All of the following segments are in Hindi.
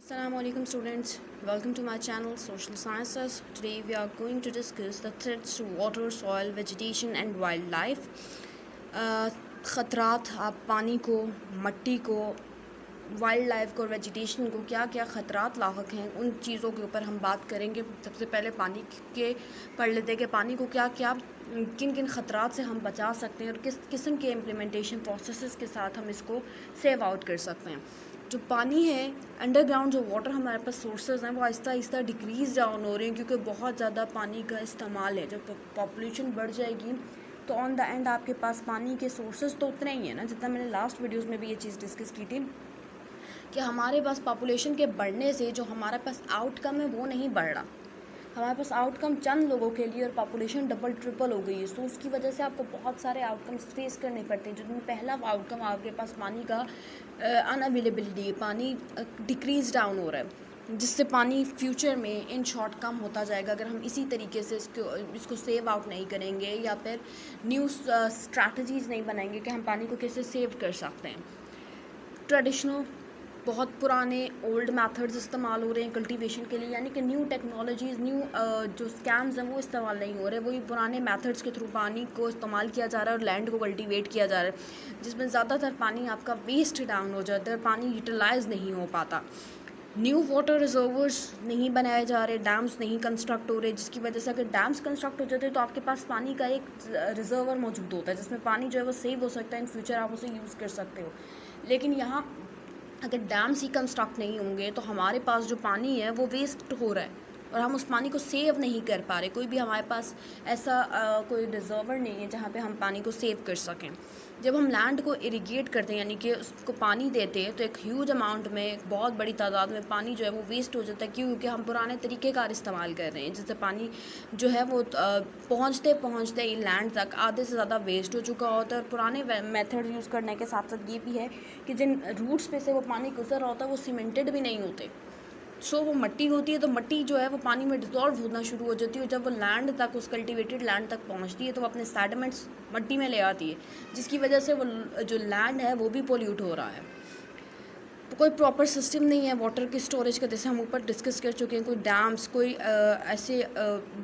Assalamu alaikum students, welcome to my channel Social Sciences. Today we are going to discuss the threats to water, soil, vegetation and wildlife. ख़तरात आप पानी को, मट्टी को, वाइल्ड लाइफ को और वेजिटेशन को क्या क्या ख़तरात लाहक हैं उन चीज़ों के ऊपर हम बात करेंगे। सबसे पहले पानी के पढ़ लेते हैं कि पानी को क्या क्या किन किन ख़तरात से हम बचा सकते हैं और किस किस्म के इम्प्लीमेंटेशन प्रोसेसेस के साथ हम इसको सेव आउट कर सकते हैं। जो पानी है, अंडरग्राउंड जो वाटर हमारे पास सोर्सेज हैं वो आहिस्ता आहिस्ता डिक्रीज़ डाउन हो रहे हैं क्योंकि बहुत ज़्यादा पानी का इस्तेमाल है। जब पॉपुलेशन बढ़ जाएगी तो ऑन द एंड आपके पास पानी के सोर्सेज तो उतने ही हैं ना, जितना मैंने लास्ट वीडियोस में भी ये चीज़ डिस्कस की थी कि हमारे पास पॉपुलेशन के बढ़ने से जो हमारे पास आउटकम है वो नहीं बढ़ रहा। हमारे पास आउटकम चंद लोगों के लिए और पॉपुलेशन डबल ट्रिपल हो गई है, तो उसकी वजह से आपको बहुत सारे आउटकम्स फेस करने पड़ते हैं। जिनमें पहला आउटकम आपके पास पानी का अनअवेलेबिलिटी है, पानी डिक्रीज डाउन हो रहा है, जिससे पानी फ्यूचर में इन शॉर्ट कम होता जाएगा अगर हम इसी तरीके से इसको सेव आउट नहीं करेंगे या फिर न्यू स्ट्रैटेजीज़ नहीं बनाएंगे कि हम पानी को कैसे सेव कर सकते हैं। ट्रेडिशनल बहुत पुराने ओल्ड मेथड्स इस्तेमाल हो रहे हैं कल्टीवेशन के लिए, यानी कि न्यू टेक्नोलॉजीज़, न्यू जो स्कैम्स हैं वो इस्तेमाल नहीं हो रहे। वही पुराने मेथड्स के थ्रू पानी को इस्तेमाल किया जा रहा है और लैंड को कल्टीवेट किया जा रहा है, जिसमें ज़्यादातर पानी आपका वेस्ट डाउन हो जाता है, पानी यूटिलाइज नहीं हो पाता। न्यू वाटर रिजर्वर्स नहीं बनाए जा रहे, डैम्स नहीं कंस्ट्रक्ट हो रहे, जिसकी वजह से अगर डैम्स कंस्ट्रक्ट हो जाते हैं तो आपके पास पानी का एक रिजर्वर मौजूद होता है जिसमें पानी जो है वो सेव हो सकता है, इन फ्यूचर आप उसे यूज़ कर सकते हो। लेकिन यहाँ अगर डैम्स ही कंस्ट्रक्ट नहीं होंगे तो हमारे पास जो पानी है वो वेस्ट हो रहा है और हम उस पानी को सेव नहीं कर पा रहे। कोई भी हमारे पास ऐसा कोई रिजर्वर नहीं है जहाँ पे हम पानी को सेव कर सकें। जब हम लैंड को इरिगेट करते हैं यानी कि उसको पानी देते हैं तो एक ह्यूज अमाउंट में, एक बहुत बड़ी तादाद में पानी जो है वो वेस्ट हो जाता है, क्योंकि हम पुराने तरीक़ेकार इस्तेमाल कर रहे हैं जिससे पानी जो है वो पहुँचते पहुँचते ही लैंड तक आधे से ज़्यादा वेस्ट हो चुका होता है। और पुराने मेथड यूज़ करने के साथ साथ ये भी है कि जिन रूट्स पे से वो पानी गुजर रहा होता है वो सीमेंटेड भी नहीं होते, सो वो मट्टी होती है, तो मट्टी जो है वो पानी में डिज़ोल्व होना शुरू हो जाती है। जब वो लैंड तक, उस कल्टीवेटेड लैंड तक पहुंचती है तो वो अपने सेडिमेंट्स मट्टी में ले आती है, जिसकी वजह से वो जो लैंड है वो भी पोल्यूट हो रहा है। तो कोई प्रॉपर सिस्टम नहीं है वाटर की स्टोरेज का, जैसे हम ऊपर डिस्कस कर चुके हैं। कोई डैम्स, कोई ऐसे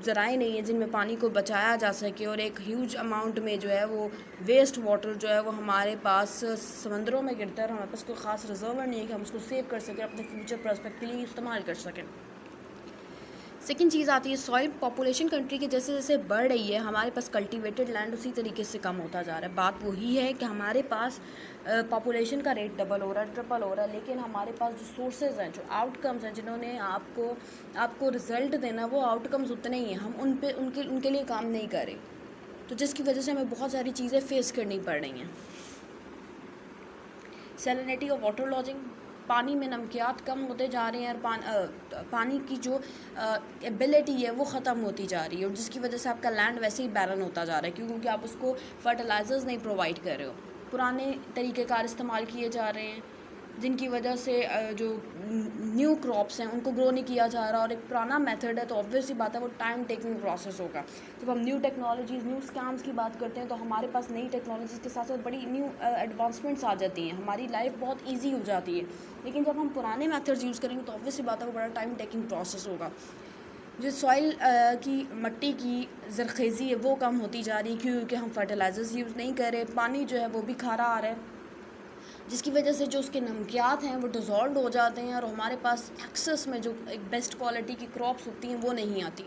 ज़राए नहीं है जिनमें पानी को बचाया जा सके, और एक ह्यूज अमाउंट में जो है वो वेस्ट वाटर जो है वो हमारे पास समंदरों में गिरता है और हमारे पास कोई ख़ास रिजर्वर नहीं है कि हम उसको सेव कर सकें, अपने फ्यूचर प्रॉस्पेक्ट के लिए इस्तेमाल कर सकें। सेकेंड चीज़ आती है सॉइल। पॉपुलेशन कंट्री के जैसे जैसे बढ़ रही है हमारे पास कल्टीवेटेड लैंड उसी तरीके से कम होता जा रहा है। बात वही है कि हमारे पास पॉपुलेशन का रेट डबल हो रहा है, ट्रिपल हो रहा है, लेकिन हमारे पास जो सोर्सेज हैं, जो आउटकम्स हैं, जिन्होंने आपको रिज़ल्ट देना, वो आउटकम्स उतने ही हैं, हम उनके लिए काम नहीं कर रहे, तो जिसकी वजह से हमें बहुत सारी चीज़ें फेस करनी पड़ रही हैं। सैलिनिटी और वाटर लॉजिंग, पानी में नमकियात कम होते जा रहे हैं और पानी की जो एबिलिटी है वो ख़त्म होती जा रही है, और जिसकी वजह से आपका लैंड वैसे ही बैरन होता जा रहा है क्योंकि आप उसको फर्टिलाइज़र्स नहीं प्रोवाइड कर रहे हो। पुराने तरीक़ेकार इस्तेमाल किए जा रहे हैं जिनकी वजह से जो न्यू क्रॉप्स हैं उनको ग्रो नहीं किया जा रहा, और एक पुराना मेथड है तो ऑब्वियसली बात है वो टाइम टेकिंग प्रोसेस होगा। जब हम न्यू टेक्नोलॉजीज़, न्यू स्कैम्स की बात करते हैं तो हमारे पास नई टेक्नोलॉजीज़ के साथ साथ बड़ी न्यू एडवांसमेंट्स आ जाती हैं, हमारी लाइफ बहुत ईजी हो जाती है। लेकिन जब हम पुराने मेथड्स यूज़ करेंगे तो ऑब्वियसली बात है वो बड़ा टाइम टेकिंग प्रोसेस होगा। जो सॉइल की मट्टी की ज़रख़ेज़ी है वो कम होती जा रही है क्योंकि हम फर्टिलाइज़र्स यूज़ नहीं कर रहे, पानी जो है वो भी खारा आ रहा है, जिसकी वजह से जो उसके नमकियात हैं वो डिज़ोल्व हो जाते हैं और हमारे पास एक्सेस में जो एक बेस्ट क्वालिटी की क्रॉप्स होती हैं वो नहीं आती।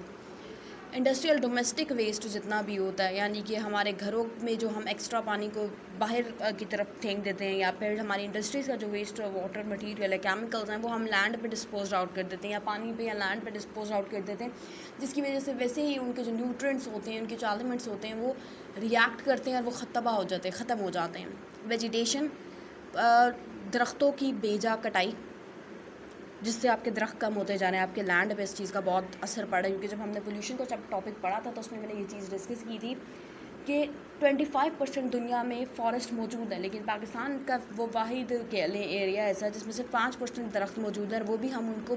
इंडस्ट्रियल डोमेस्टिक वेस्ट जितना भी होता है, यानी कि हमारे घरों में जो हम एक्स्ट्रा पानी को बाहर की तरफ फेंक देते हैं, या फिर हमारी इंडस्ट्रीज़ का जो वेस्ट वाटर मटेरियल है, केमिकल्स हैं, वो हम लैंड पे डिस्पोज आउट कर देते हैं या पानी पे या लैंड पे डिस्पोज आउट कर देते हैं, जिसकी वजह से वैसे ही उनके जो न्यूट्रिएंट्स होते हैं, उनके जो एलिमेंट्स होते हैं वो रिएक्ट करते हैं और वो तबाह हो जाते हैं, ख़त्म हो जाते हैं। वेजिटेशन, दरख्तों की बेजा कटाई जिससे आपके दरख्त कम होते जा रहे हैं, आपके लैंड पे इस चीज़ का बहुत असर पड़ा है। क्योंकि जब हमने पोल्यूशन का जब टॉपिक पढ़ा था तो उसमें मैंने ये चीज़ डिस्कस की थी कि 25% दुनिया में फ़ॉरेस्ट मौजूद है, लेकिन पाकिस्तान का वो वाहिद कह लें एरिया ऐसा जिसमें से 5% दरख्त मौजूद है, और वो भी हम उनको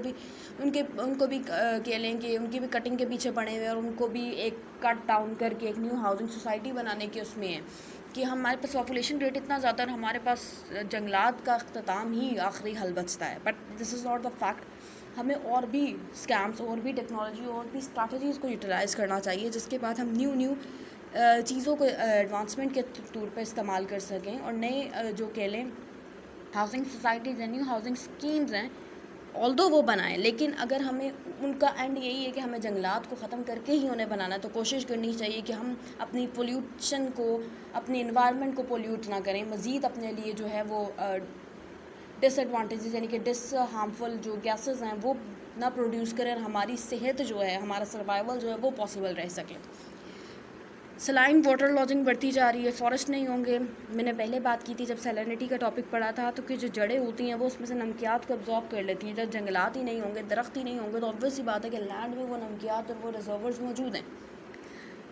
भी कह लें कि उनकी भी कटिंग के पीछे पड़े हुए हैं और उनको भी एक कट डाउन करके एक न्यू हाउसिंग सोसाइटी बनाने के उसमें है कि हमारे पास पॉपुलेशन रेट इतना ज़्यादा और हमारे पास जंगलात का अख्ताम ही आखिरी हल बचता है, but this is not the fact. हमें और भी स्कैम्स और भी टेक्नोलॉजी और भी स्ट्रैटेजीज़ को यूटिलाइज़ करना चाहिए, जिसके बाद हम न्यू चीज़ों को एडवांसमेंट के तौर पर इस्तेमाल कर सकें और नए जो कह लें हाउसिंग सोसाइटीज़ हैं, न्यू हाउसिंग स्कीम्स हैं, ऑल्दो वो बनाएं, लेकिन अगर हमें उनका एंड यही है कि हमें जंगलात को ख़त्म करके ही उन्हें बनाना है, तो कोशिश करनी चाहिए कि हम अपनी पोल्यूशन को, अपनी इन्वायरमेंट को पोल्यूट ना करें, मज़ीद अपने लिए जो है वो डिसएडवांटेजेस यानी कि हार्मफुल जो गैसेस हैं वो ना प्रोड्यूस करें, हमारी सेहत जो है, हमारा सर्वाइवल जो है वो पॉसिबल रह सके। सलाइन वाटर लॉजिंग बढ़ती जा रही है, फॉरेस्ट नहीं होंगे। मैंने पहले बात की थी जब सैलिनिटी का टॉपिक पढ़ा था, तो कि जो जड़ें होती हैं वो उसमें से नमकियात को अब्जॉर्ब कर लेती हैं। जब जंगलात ही नहीं होंगे, दरख्त ही नहीं होंगे, तो ऑब्वियस सी बात है कि लैंड में वो नमकियात और वो रिजर्वर्स मौजूद हैं।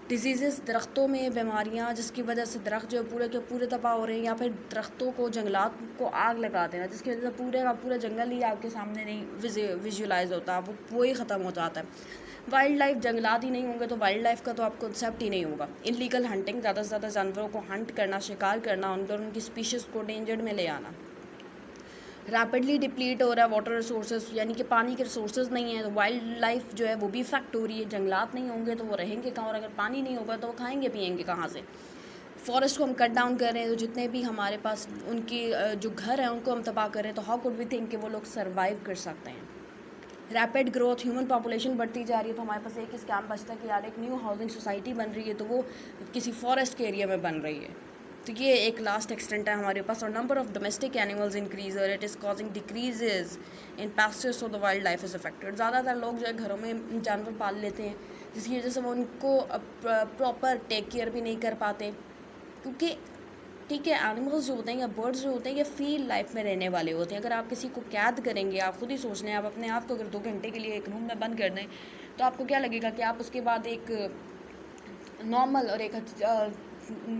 डिजीज़ दरख्तों में बीमारियाँ, जिसकी वजह से दरख्त जो पूरे के पूरे तबाह हो रहे हैं, या फिर दरख्तों को, जंगलात को आग लगा देना, जिसकी वजह से पूरे का पूरा जंगल ही आपके सामने नहीं विजुलाइज होता, वो ही ख़त्म हो जाता है। वाइल्ड लाइफ, जंगलात ही नहीं होंगे तो वाइल्ड लाइफ का तो आपको कंसेप्ट ही नहीं होगा। इनलीगल हंटिंग, ज़्यादा से ज़्यादा जानवरों को हंट करना, शिकार करना, उनकी स्पीशीज़ को डेंजर्ड में ले आना। रैपिडली डिप्लीट हो रहा है वाटर रिसोर्सेज, यानी कि पानी के रिसोर्सेज नहीं है, तो वाइल्ड लाइफ जो है वो भी इफेक्ट हो रही है। जंगलात नहीं होंगे तो वो रहेंगे कहाँ, और अगर पानी नहीं होगा तो वो खाएंगे पिएंगे कहाँ से। फॉरेस्ट को हम कट डाउन कर रहे हैं, तो जितने भी हमारे पास उनकी जो घर हैं उनको हम तबाह कर रहे हैं, तो हाउ कुड वी थिंक कि वो लोग सर्वाइव कर सकते हैं। रैपिड ग्रोथ, ह्यूमन पॉपुलेशन बढ़ती जा रही है, तो हमारे पास एक ही स्कैम बचता है कि यार एक न्यू हाउसिंग सोसाइटी बन रही है तो वो किसी फॉरेस्ट के एरिया में बन रही है, तो ये एक लास्ट एक्सटेंट है हमारे पास। और number of domestic animals increase और it is causing decreases in pastures, so the wildlife is affected. ज़्यादातर लोग जो है घरों में जानवर पाल लेते हैं, जिसकी वजह से वो उनको प्रॉपर टेक केयर भी नहीं कर पाते, क्योंकि ठीक है, एनिमल्स जो होते हैं या बर्ड्स जो होते हैं ये फील्ड लाइफ में रहने वाले होते हैं। अगर आप किसी को कैद करेंगे, आप खुद ही सोच लें, आप अपने आप को अगर 2 घंटे के लिए एक रूम में बंद कर दें, तो आपको क्या लगेगा कि आप उसके बाद एक नॉर्मल और एक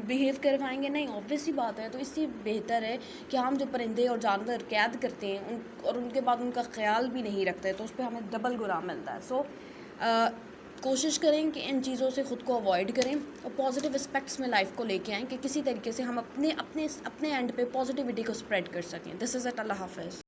बिहेव कर पाएंगे? नहीं, ऑब्वियस ही बात है। तो इससे बेहतर है कि हम जो परिंदे और जानवर कैद करते हैं और उनके बाद उनका ख्याल भी नहीं रखते, तो उस पर हमें डबल गुनाह मिलता है। सो कोशिश करें कि इन चीज़ों से ख़ुद को अवॉइड करें और पॉजिटिव एस्पेक्ट्स में लाइफ को लेके आएँ कि किसी तरीके से हम अपने एंड पे पॉजिटिविटी को स्प्रेड कर सकें। This is it. अल्लाह हाफ़िज़।